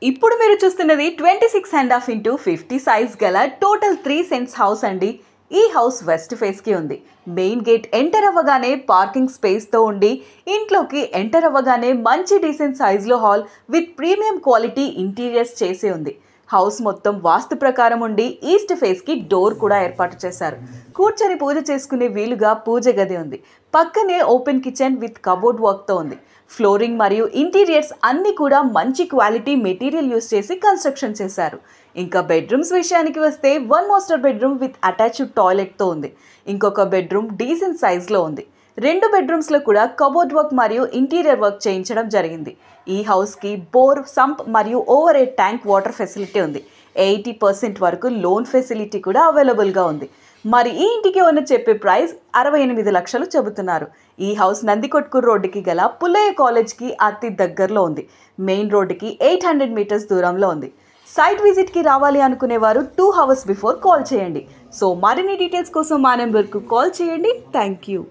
ఇప్పుడు మీరు చూస్తున్నది 26.5 ఇంటూ 50 సైజ్ గల టోటల్ 3 సెంట్స్ హౌస్ అండి. ఈ హౌస్ వెస్ట్ ఫేస్ కి ఉంది. మెయిన్ గేట్ ఎంటర్ అవ్వగానే పార్కింగ్ స్పేస్ తో ఉండి ఇంట్లోకి ఎంటర్ అవ్వగానే మంచి డీసెంట్ సైజ్ లో hall with premium quality interiors చేసి ఉంది. హౌస్ మొత్తం వాస్తు ప్రకారం ఉండి ఈస్ట్ ఫేస్ కి డోర్ కూడా ఏర్పాటు చేశారు. కూర్చొని పూజ చేసుకునే వీలుగా పూజ గది ఉంది. పక్కనే open kitchen with cupboard work తో ఉంది. ఫ్లోరింగ్ మరియు ఇంటీరియర్స్ అన్ని కూడా మంచి క్వాలిటీ మెటీరియల్ యూస్ చేసి కన్స్ట్రక్షన్ చేశారు. ఇంకా బెడ్రూమ్స్ విషయానికి వస్తే one master bedroom with attached toilet తో ఉంది. ఇంకొక బెడ్రూమ్ డీసెంట్ సైజ్ లో ఉంది. 2 బెడ్రూమ్స్ లో కూడా కబోర్డ్ వర్క్ మరియు ఇంటీరియర్ వర్క్ చేయించడం జరిగింది. ఈ హౌస్ కి బోర్, సంప్ మరియు over head tank water facility ఉంది. 80% వరకు లోన్ ఫెసిలిటీ కూడా అవైలబుల్ గా ఉంది. మరి ఈ ఇంటికి ఓనర్ చెప్పే ప్రైస్ 68 లక్షలు చెబుతున్నారు. ఈ హౌస్ నందికొట్కూరు రోడ్డుకి గల పుల్లయ్య కాలేజ్కి అతి దగ్గరలో ఉంది. మెయిన్ రోడ్డుకి 800 మీటర్స్ దూరంలో ఉంది. సైట్ విజిట్కి రావాలి అనుకునేవారు 2 hours బిఫోర్ కాల్ చేయండి. సో మరిన్ని డీటెయిల్స్ కోసం మా నెంబర్కు కాల్ చేయండి. Thank you.